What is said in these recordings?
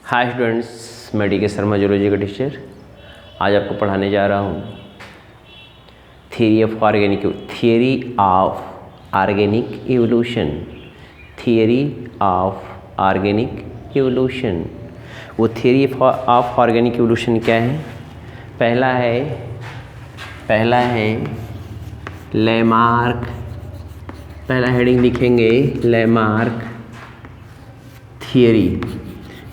Hi students, मैं D के Sharma zoology का टीचर। आज आपको पढ़ाने जा रहा हूँ theory of organic evolution. Theory of organic evolution. वो थियरी ऑफ ऑर्गेनिक इवोल्यूशन क्या है? पहला है लैमार्क। पहला हेडिंग लिखेंगे लैमार्क थियरी।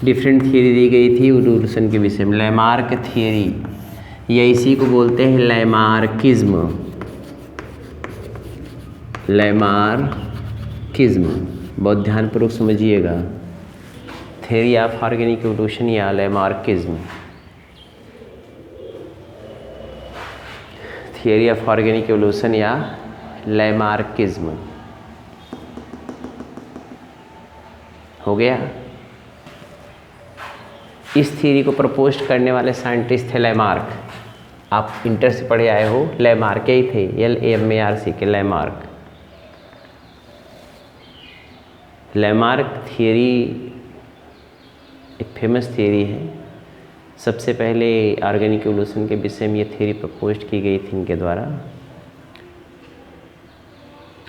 डिफरेंट थियरी दी गई थी इवोल्यूशन के विषय में। लैमार्क थियरी या इसी को बोलते हैं लैमार्किज्म। लैमार्किज्म बहुत ध्यानपूर्वक समझिएगा। थियरी ऑफ ऑर्गेनिक इवोल्यूशन या Lamarckism. Theory of organic evolution या लैमार्किज्म। हो गया। इस थियरी को प्रपोज करने वाले साइंटिस्ट थे लैमार्क। आप इंटर से पढ़े आए हो, लैमार्क ही थे, LAMARC के लैमार्क। लैमार्क थियरी एक फेमस थियरी है। सबसे पहले ऑर्गेनिक इवोल्यूशन के विषय में ये थियरी प्रपोज की गई थी इनके द्वारा।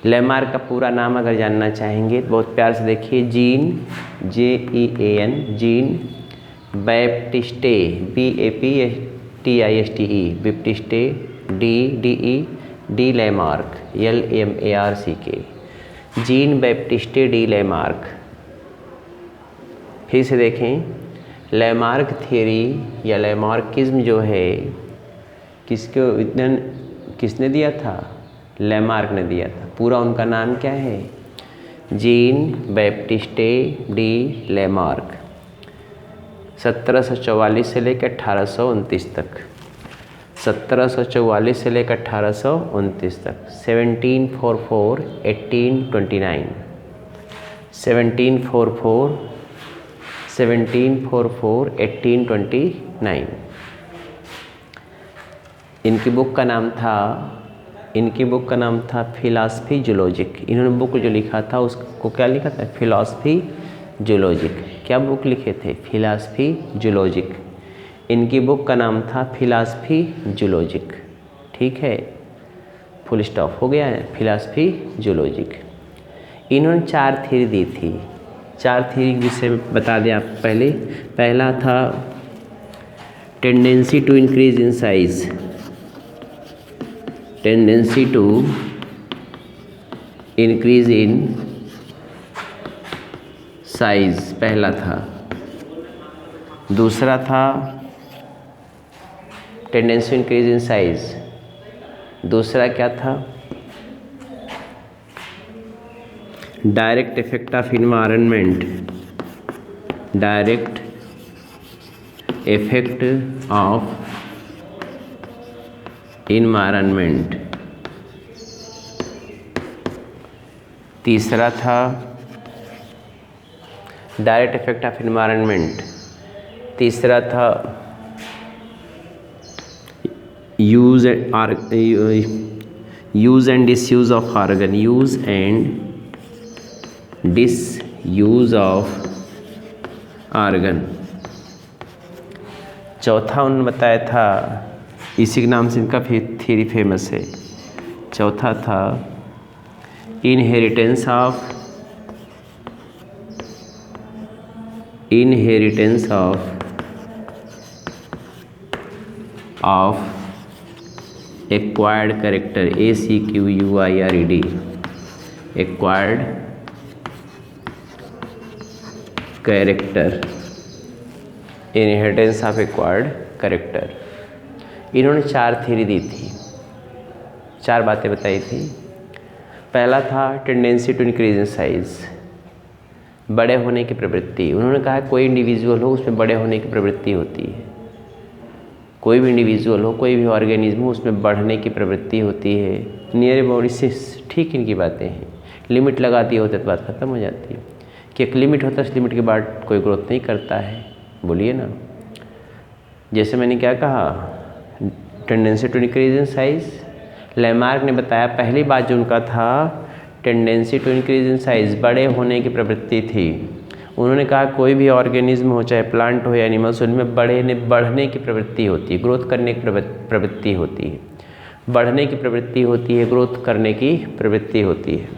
लैमार्क का पूरा नाम अगर जानना चाहेंगे तो बहुत प्यार से देखिए। Gene JEAN gene Baptiste BAPTISTE Baptiste D Lamarck LAMARC के जीन बैप्टिस्टे डी लैमार्क। फिर से देखें, लैमार्क थियरी या लैमार्किज्म जो है किसने दिया था? लैमार्क ने दिया था। पूरा उनका नाम क्या है? Gene Baptiste D Lamarck. 1744 से लेकर 1829 तक। 1744 से लेकर 1829 तक। 1744 1829 1744 1829। इनकी बुक का नाम था फिलॉसफी जूलॉजिक। इन्होंने बुक जो लिखा था उसको क्या लिखा था? Philosophy zoologic. क्या बुक लिखे थे? Philosophy zoologic. इनकी बुक का नाम था फिलॉसफी जूलॉजिक। ठीक है, फुल स्टॉप हो गया है। Philosophy zoologic. इन्होंने 4 थियरी दी थी। 4 थियरी के विषय में बता दें आप। पहला था tendency to increase in size. Tendency to increase in size पहला था। दूसरा था टेंडेंसी इंक्रीज इन साइज। दूसरा क्या था? Direct effect of environment. Direct effect of environment. तीसरा था डायरेक्ट इफेक्ट ऑफ इन्वायरमेंट। तीसरा था use and disuse of organ. Use and disuse of organ. चौथा उन्होंने बताया था, इसी के नाम से इनका थियरी फेमस है। चौथा था inheritance of acquired character. ACQUIRED। Acquired character. Inheritance of acquired character. इन्होंने 4 थियरी दी थी, 4 बातें बताई थी। पहला था tendency to increase in size, बड़े होने की प्रवृत्ति। उन्होंने कहा कोई इंडिविजुअल हो उसमें बड़े होने की प्रवृत्ति होती है। कोई भी इंडिविजुअल हो, कोई भी ऑर्गेनिज्म हो, उसमें बढ़ने की प्रवृत्ति होती है। नियर बॉडी से ठीक इनकी बातें हैं। लिमिट लगा दी होते तो बात खत्म हो जाती है कि एक लिमिट होता है, उस लिमिट के बाद कोई ग्रोथ नहीं करता है। बोलिए ना। जैसे मैंने क्या कहा, tendency to increase in size. Lamarck ने बताया पहली बात जो उनका था tendency to increase in size, बड़े होने की प्रवृत्ति थी। उन्होंने कहा कोई भी ऑर्गेनिज्म हो, चाहे प्लांट हो या एनिमल्स, उनमें बढ़ने की प्रवृत्ति होती है, ग्रोथ करने की प्रवृत्ति होती है, बढ़ने की प्रवृत्ति होती है, ग्रोथ करने की प्रवृत्ति होती है।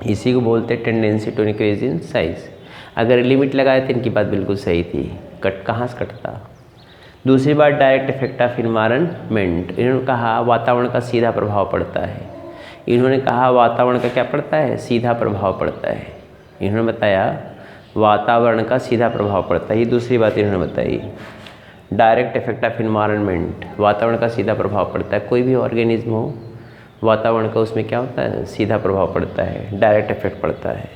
इसी को बोलते हैं tendency to increase in size. अगर लिमिट लगाए तो इनकी बात बिल्कुल सही थी, कट कहाँ से कटता। दूसरी बात डायरेक्ट इफेक्ट ऑफ इन्वायरमेंट। इन्होंने कहा वातावरण का सीधा प्रभाव पड़ता है। इन्होंने कहा वातावरण का क्या पड़ता है, सीधा प्रभाव पड़ता है। इन्होंने बताया वातावरण का सीधा प्रभाव पड़ता है, ये दूसरी बात इन्होंने बताई। डायरेक्ट इफेक्ट ऑफ इन्वायरमेंट, वातावरण का सीधा प्रभाव पड़ता है। कोई भी ऑर्गेनिज्म हो, वातावरण का उसमें क्या होता है, सीधा प्रभाव पड़ता है, डायरेक्ट इफेक्ट पड़ता है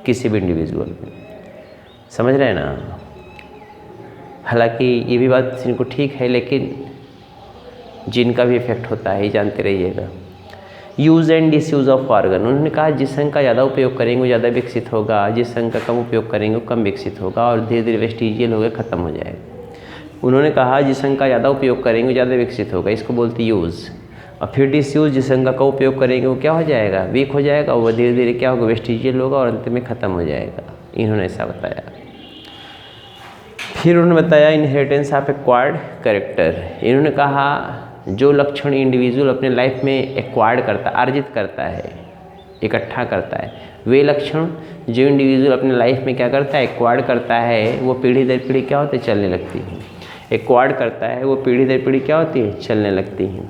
किसी भी इंडिविजुअल में। समझ रहे हैं ना। हालांकि ये भी बात इनको ठीक है, लेकिन जिनका भी इफेक्ट होता है ये जानते रहिएगा। Use and disuse of organ. उन्होंने कहा जिस अंग का ज़्यादा उपयोग करेंगे वो ज़्यादा विकसित होगा, जिस अंग का कम उपयोग करेंगे वो कम विकसित होगा और धीरे धीरे वेस्टिजियल होकर ख़त्म हो जाएगा। उन्होंने कहा जिस अंग का ज़्यादा उपयोग करेंगे वो ज़्यादा विकसित होगा, इसको बोलते यूज़। और फिर डिसयूज़, जिस अंग का उपयोग करेंगे वो क्या हो जाएगा, वीक हो जाएगा, वो धीरे धीरे क्या होगा, वेस्टिजियल होगा और अंत में ख़त्म हो जाएगा। इन्होंने ऐसा बताया। फिर उन्होंने बताया इनहेरिटेंस ऑफ एक्वायर्ड कैरेक्टर। इन्होंने कहा जो लक्षण इंडिविजुअल अपने लाइफ में एक्वायर्ड करता, अर्जित करता है, इकट्ठा करता है, वे लक्षण जो इंडिविजुअल अपने लाइफ में क्या करता है, एक्वायर्ड करता है, वो पीढ़ी दर पीढ़ी क्या होती है, चलने लगती है। एक्वायर्ड करता है वो पीढ़ी दर पीढ़ी क्या होती है, चलने लगती हैं।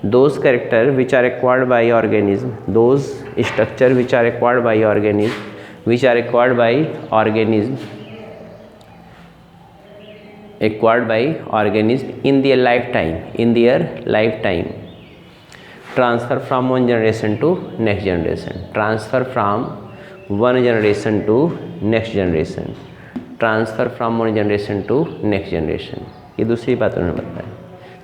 Those character which are acquired by organism, those structure which are acquired by organism, which are acquired by organism, acquired by organism in their lifetime, transfer from one generation to next generation, transfer from one generation to next generation, transfer from one generation to next generation। ये दूसरी बात उन्होंने बताई।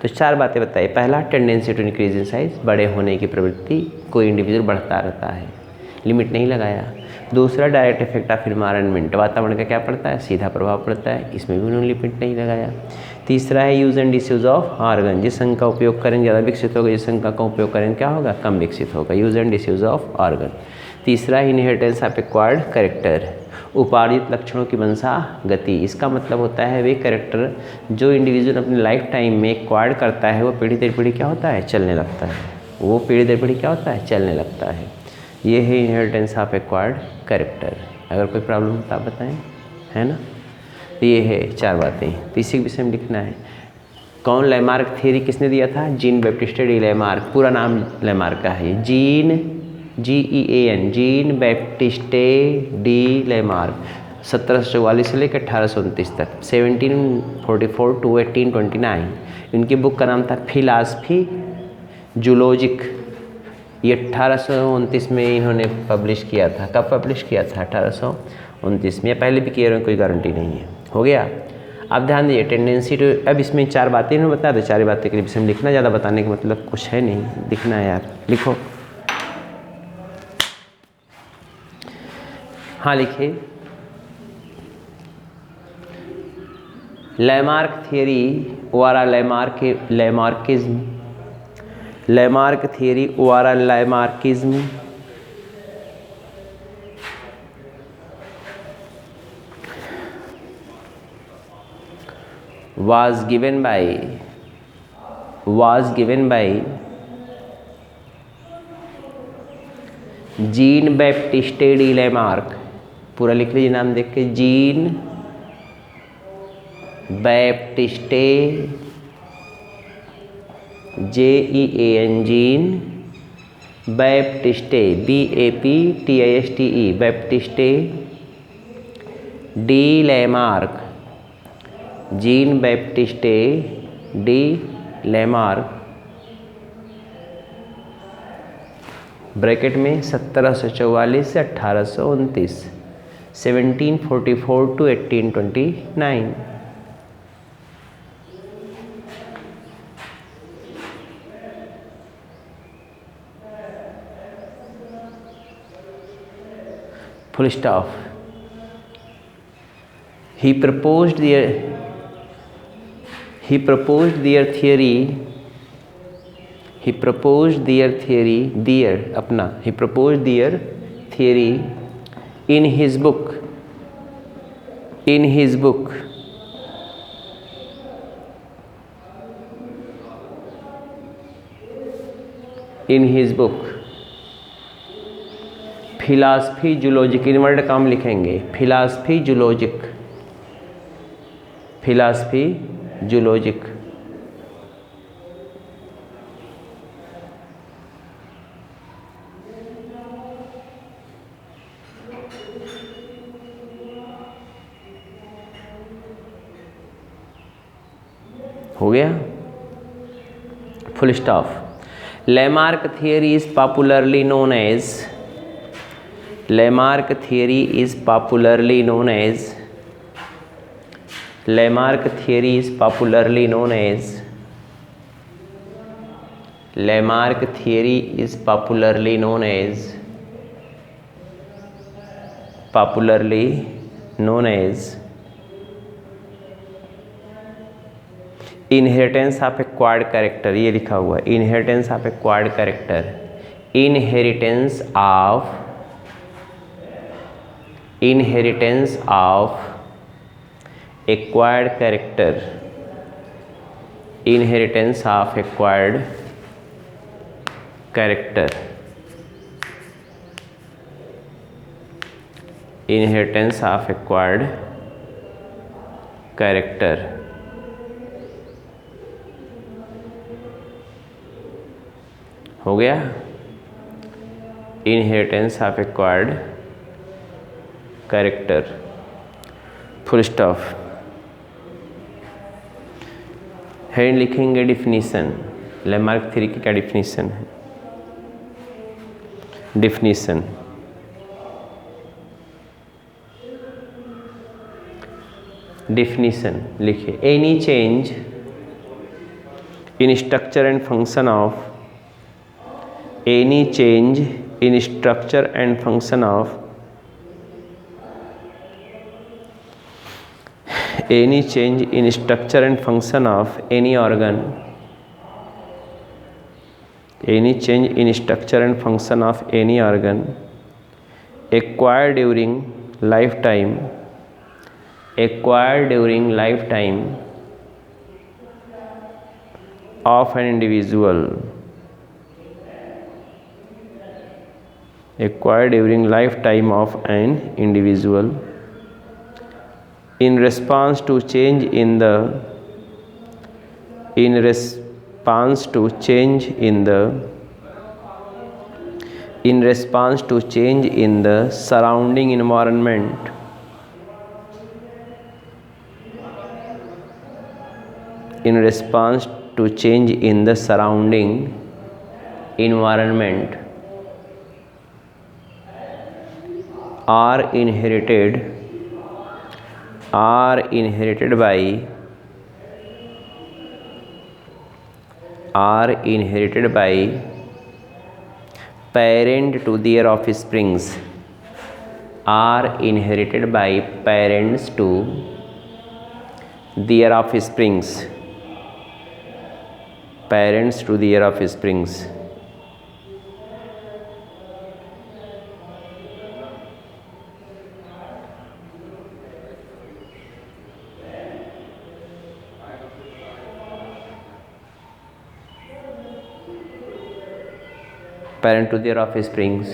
तो 4 बातें बताई। पहला tendency to increase in size, बड़े होने की प्रवृत्ति, कोई इंडिविजुअल बढ़ता रहता है, लिमिट नहीं लगाया। दूसरा डायरेक्ट इफेक्ट ऑफ इन्वायरमेंट, वातावरण का क्या पड़ता है, सीधा प्रभाव पड़ता है, इसमें भी उन्होंने लिमिट नहीं लगाया। तीसरा है use and disuse of organ, जिस अंग का उपयोग करेंगे ज़्यादा विकसित होगा, जिस अंग का कम उपयोग करेंगे क्या होगा, कम विकसित होगा, use and disuse of organ. तीसरा है इनहेरिटेंस ऑफ एक्वायर्ड कैरेक्टर, उपार्जित लक्षणों की वंशा गति। इसका मतलब होता है वे कैरेक्टर जो इंडिविजुअल अपने लाइफ टाइम में एक्वायर्ड करता है वो पीढ़ी दर पीढ़ी क्या होता है, चलने लगता है, वो पीढ़ी दर पीढ़ी क्या होता है, चलने लगता है। ये है इनहेरिटेंस ऑफ एक्वायर्ड कैरेक्टर। अगर कोई प्रॉब्लम हो तो आप बताएं, है ना। ये है 4 बातें, तो इसी के विषय में लिखना है। कौन, लैमार्क थ्योरी किसने दिया था, जीन बैप्टिस्टे डी लैमार्क, पूरा नाम लैमार्क का है, gene GEAN, gene Baptiste D Lamarck. 1744 से लेकर 1829 तक, 1744 to 1829। इनकी बुक का नाम था फिलॉसफी जूलॉजिक। ये 1829 में इन्होंने पब्लिश किया था। कब पब्लिश किया था, 1829 में, या पहले भी किए रहे, कोई गारंटी नहीं है। हो गया। अब ध्यान दीजिए टेंडेंसी टू, अब इसमें 4 बातें इन्होंने बताया, तो 4 बातें के विषय में लिखना, ज़्यादा बताने का मतलब कुछ है नहीं, लिखना है यार, लिखो। हाँ लिखिए। लैमार्क थियरी वारा लैमार्किज्म, लैमार्क थियरी वारा Lamarckism, was given by gene Baptiste D Lamarck. पूरा लिख लीजिए नाम देख के, gene Baptiste JEAN, gene Baptiste BAPTISTE, Baptiste D Lamarck, gene Baptiste D Lamarck, bracket में 1744 से 1829, 1744 to 1829। full stop। He proposed their theory in his book in his book, in his book, philosophy zoologic, inverted comma लिखेंगे, philosophy zoologic, philosophy zoologic, हो गया, full stop. Lamarck theory is popularly known as, Lamarck theory is popularly known as, Lamarck theory is popularly known as, Lamarck theory is popularly known as, popularly known as inheritance of acquired character, ये लिखा हुआ है, inheritance of acquired character, inheritance of, inheritance of acquired character, inheritance of acquired character, inheritance of acquired character. हो गया, inheritance of acquired character, full stop. Head लिखेंगे definition, Lamarck theory की क्या definition है, डिफिनीशन, डिफिनीशन लिखिए, any change in structure and function of, any change in structure and function of, any change in structure and function of any organ, any change in structure and function of any organ acquired during lifetime, acquired during lifetime of an individual, acquired during lifetime of an individual in response to change in the, in response to change in the, in response to change in the surrounding environment, in response to change in the surrounding environment are inherited by, are inherited by parent to their offsprings, are inherited by parents to their offsprings, parents to their offsprings। parent to their offsprings,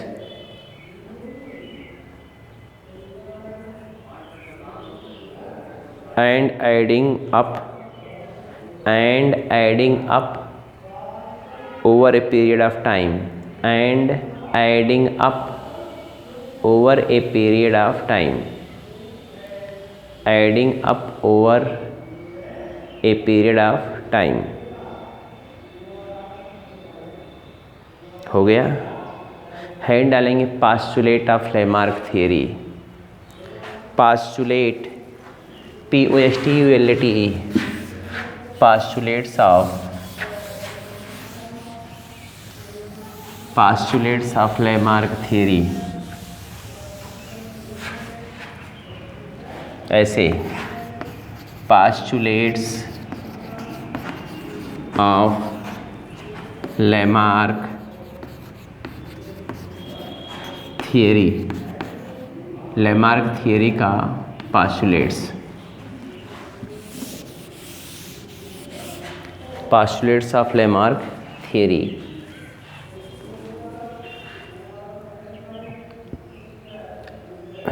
and adding up over a period of time, and adding up over a period of time, adding up over a period of time। हो गया, head डालेंगे postulate of Lamarck theory, postulate, POSTULATE, postulates of Lamarck theory. ऐसे postulates of Lamarck theory, Lamarck theory का postulates of Lamarck theory.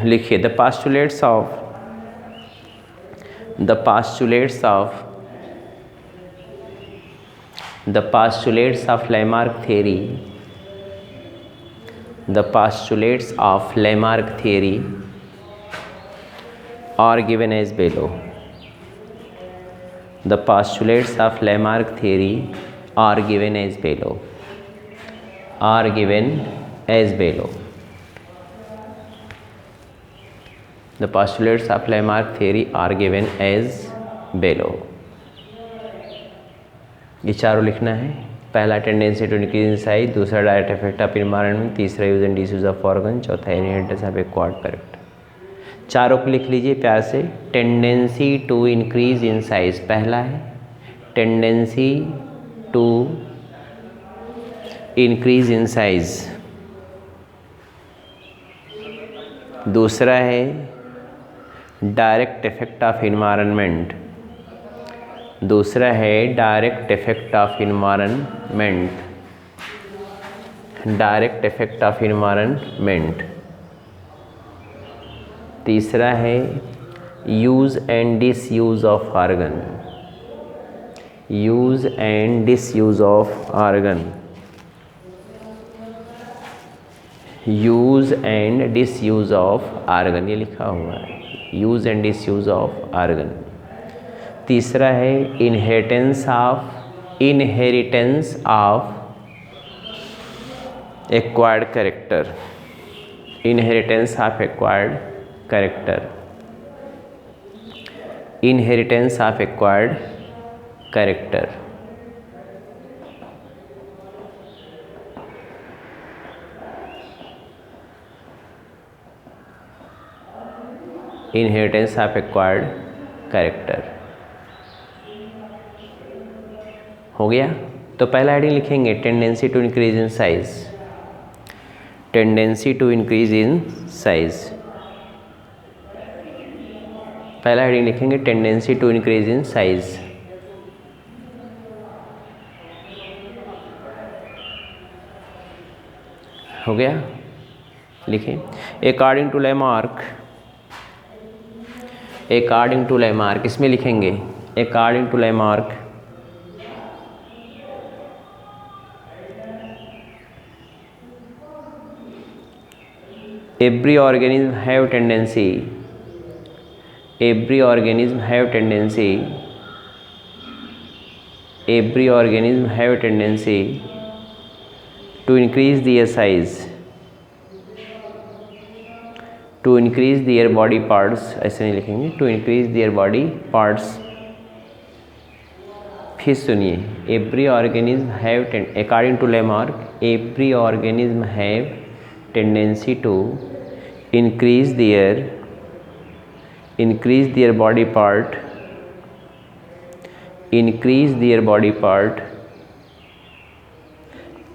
लिखिए the postulates of Lamarck theory. The postulates of Lamarck theory are given as below. The postulates of Lamarck theory are given as below. The postulates of Lamarck theory are given as below. ये चारों लिखना है. पहला tendency to increase in size, दूसरा direct effect of environment, तीसरा use and disuse of organ, चौथा inheritance of acquired character. चारों को लिख लीजिए प्यार से. Tendency to increase in size पहला है, tendency to increase in size दूसरा है डायरेक्ट इफेक्ट ऑफ एनवायरनमेंट, तीसरा है use and disuse of organ, ये लिखा हुआ है, use and disuse of organ. तीसरा है इनहेरिटेंस ऑफ एक्वायर्ड कैरेक्टर, हो गया. तो पहला हेडिंग लिखेंगे tendency to increase in size. पहला हेडिंग लिखेंगे tendency to increase in size. हो गया. लिखें अकॉर्डिंग टू लैमार्क, इसमें लिखेंगे according to Lamarck every organism have tendency to increase their size, to increase their body parts. ऐसे नहीं लिखेंगे, to increase their body parts. फिर सुनिए according to Lamarck every organism have tendency to increase their body part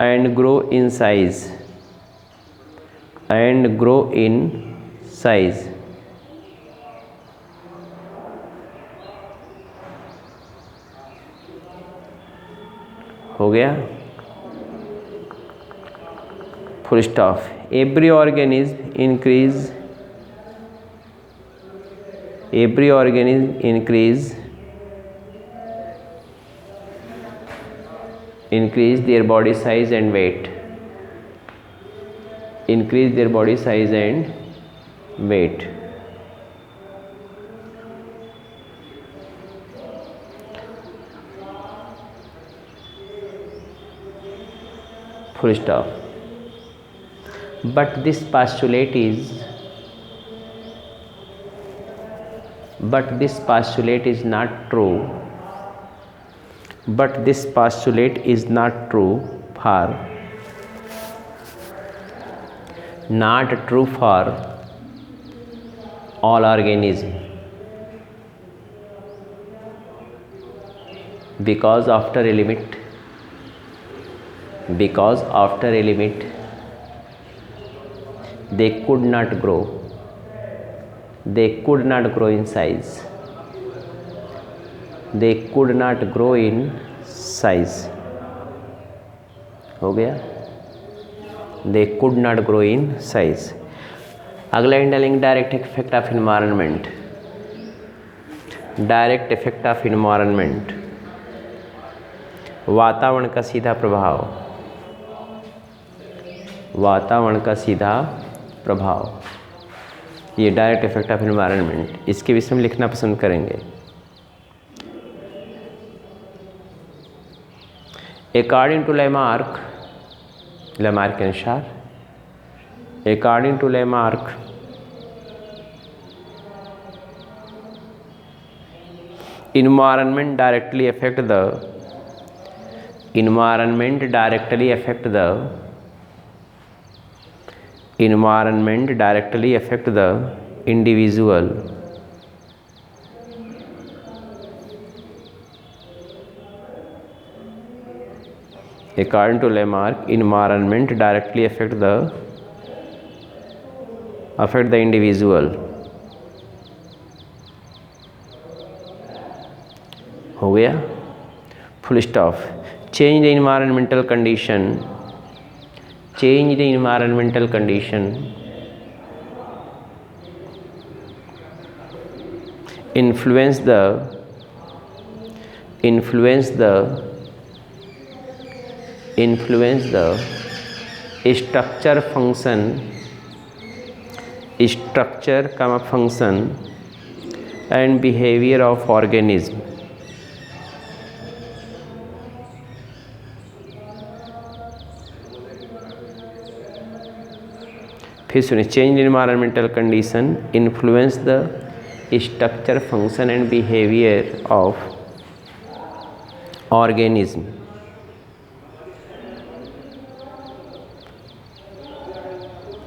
and grow in size हो गया. Full stop. every organism increase their body size and weight. Full stop. But this postulate is not true. For all organisms, because after a limit they could not grow they could not grow in size. They could not grow in size. हो गया, they could not grow in size. अगला इन डालेंगे direct effect of environment. Direct effect of environment, वातावरण का सीधा प्रभाव. वातावरण का सीधा प्रभाव, ये डायरेक्ट इफेक्ट ऑफ इन्वायरमेंट. इसके विषय में लिखना पसंद करेंगे. अकॉर्डिंग टू लेमार्क, लेमार्क के अनुसार, according to Lamarck, environment directly affect the environment directly affect the environment directly affect the individual according to Lamarck, environment directly affect the individual. हो गया, full stop. Change the environmental condition, change the environmental condition influence the structure function and behavior of organism. फिर सुनिए, change environmental condition influence the structure function and behaviour of organism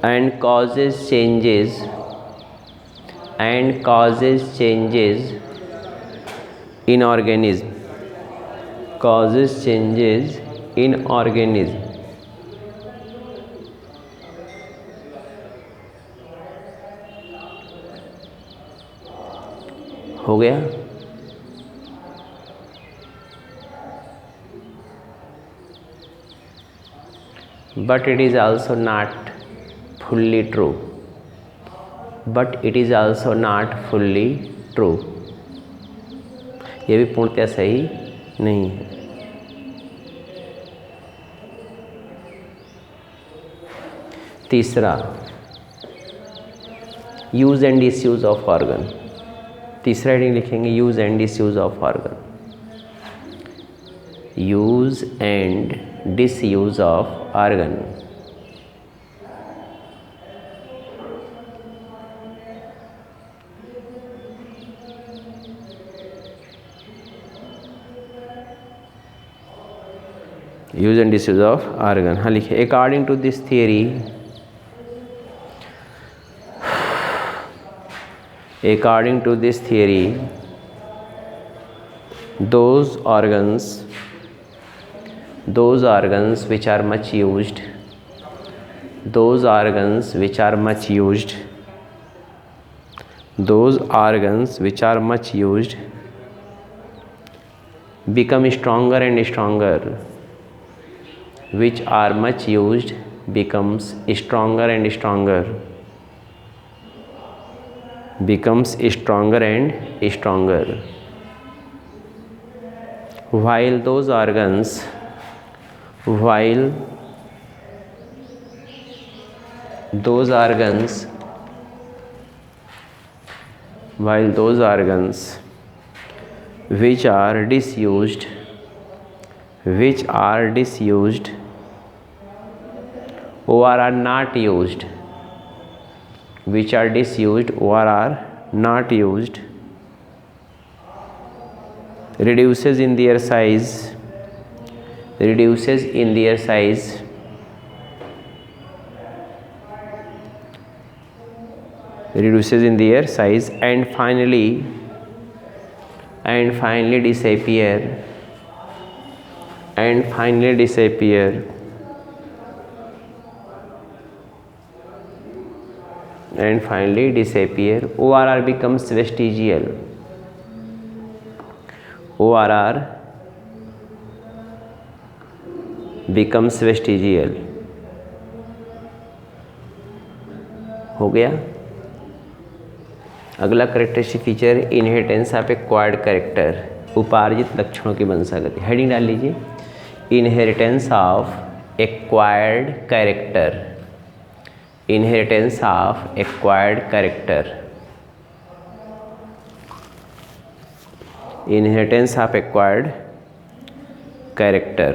and causes changes in organism, causes changes in organism. हो गया. But it is also not fully true. But it is also not fully true. ये भी पूर्णतः सही नहीं है. तीसरा, use and disuse of organ. तीसरा हेडिंग लिखेंगे, use and disuse of organ. Use and disuse of organ. Use and disuse of organ. हाँ लिखिए, according to this theory, according to this theory, those organs which are much used, those organs which are much used become stronger and stronger. Which are much used becomes stronger and stronger. Becomes stronger and stronger. While those organs which are disused or are not used, which are disused or are not used, reduces in their size and finally disappear and finally disappear. ORR becomes vestigial. ORR becomes vestigial. हो गया। अगला characteristic feature inheritance of acquired character, उपार्जित लक्षणों की वंशागति। Heading डाल लीजिए, inheritance of acquired character, inheritance of acquired character, inheritance of acquired character.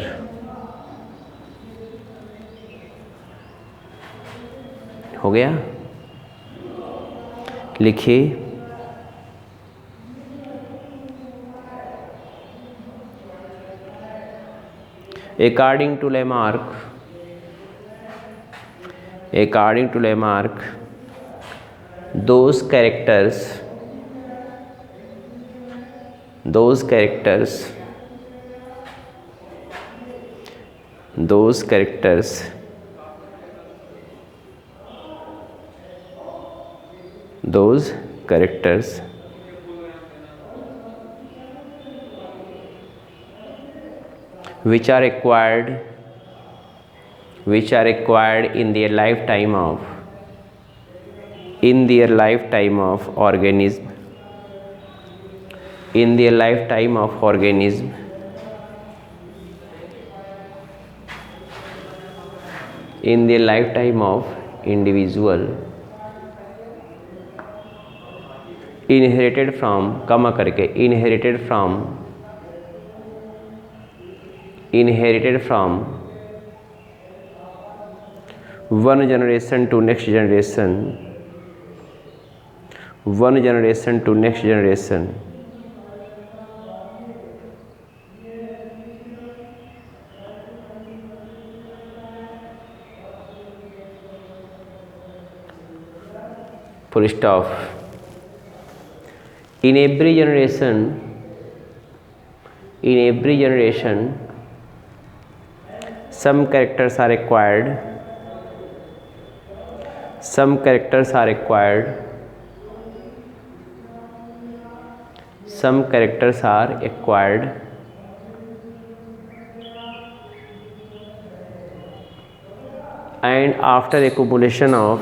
हो गया, लिखिए according to Lamarck, according to Lamarck, those characters those characters which are acquired in their lifetime of organism, in their lifetime of organism, in their lifetime of individual, inherited from, कमा करके, inherited from one generation to next generation, one generation to next generation, full stop. In every generation some characters are acquired, some characters are acquired, some characters are acquired, and after accumulation of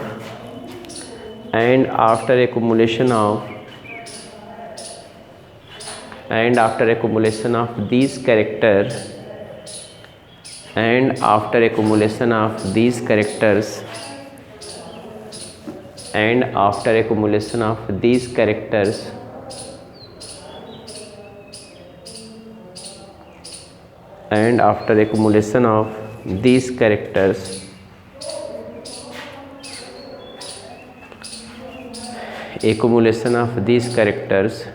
these characters, and after accumulation of these characters, and after accumulation of these characters, and after accumulation of these characters, accumulation of these characters,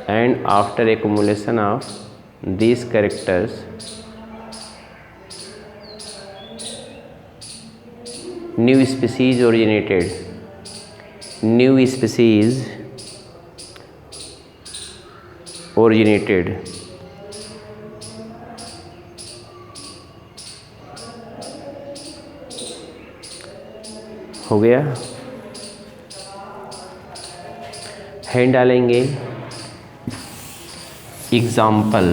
and after accumulation of these characters, new species originated, new species originated, हो गया। Hand डालेंगे example,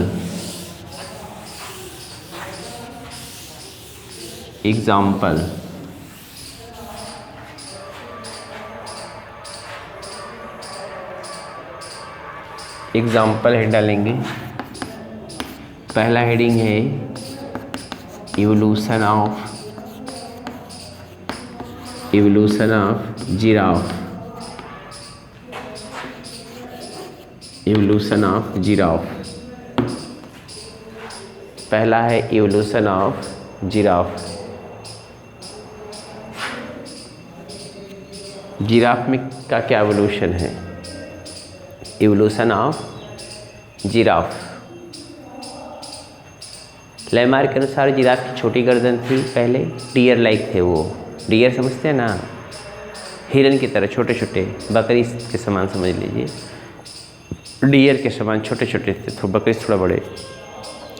example, example head डालेंगे। पहला heading है evolution of giraffe, evolution of giraffe. पहला है evolution of giraffe. Giraffe में का क्या इवोल्यूशन है? Evolution of giraffe. लैमार्क के अनुसार जिराफ की छोटी गर्दन थी, पहले डियर लाइक थे वो। डियर समझते हैं ना, हिरन की तरह छोटे छोटे, बकरी के समान समझ लीजिए, डियर के समान छोटे छोटे थे, बकरी थोड़ा बड़े,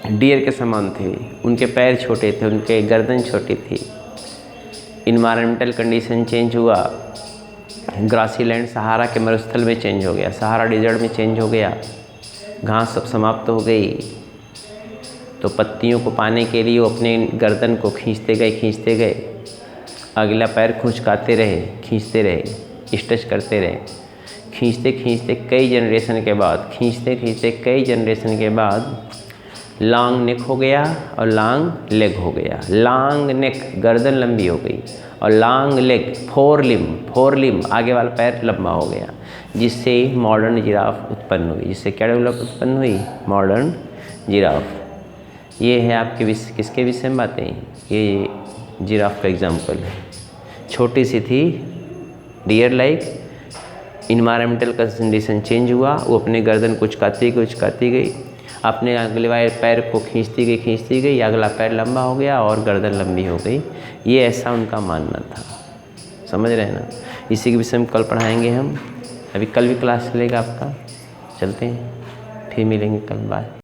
डियर के समान थे। उनके पैर छोटे थे, उनके गर्दन छोटी थी। इन्वायरमेंटल कंडीशन चेंज हुआ, ग्रासी लैंड सहारा के मरुस्थल में चेंज हो गया, सहारा डिजर्ट में चेंज हो गया, घास सब समाप्त हो गई। तो पत्तियों को पाने के लिए वो अपने गर्दन को खींचते गए, अगला पैर खुंचकाते रहे, खींचते रहे, स्ट्रेच करते रहे, खींचते खींचते कई जनरेशन के बाद लॉन्ग नेक हो गया और लॉन्ग लेग हो गया। लॉन्ग नेक गर्दन लंबी हो गई और लॉन्ग लेग फोर लिम आगे वाला पैर लंबा हो गया, जिससे मॉडर्न जिराफ उत्पन्न हुई। जिससे क्या डेवलप उत्पन्न हुई? Modern giraffe. ये है आपके किसके विषय में बातें? ये जिराफ का एग्जाम्पल है। छोटी सी थी, deer like, environmental condition change हुआ, वो अपने गर्दन कुचकाती गई, अपने अगले वाले पैर को खींचती गई, अगला पैर लंबा हो गया और गर्दन लंबी हो गई। ये ऐसा उनका मानना था। समझ रहे हैं ना? इसी के विषय में कल पढ़ाएंगे हम। अभी कल भी क्लास चलेगा आपका। चलते हैं, फिर मिलेंगे कल। बाय।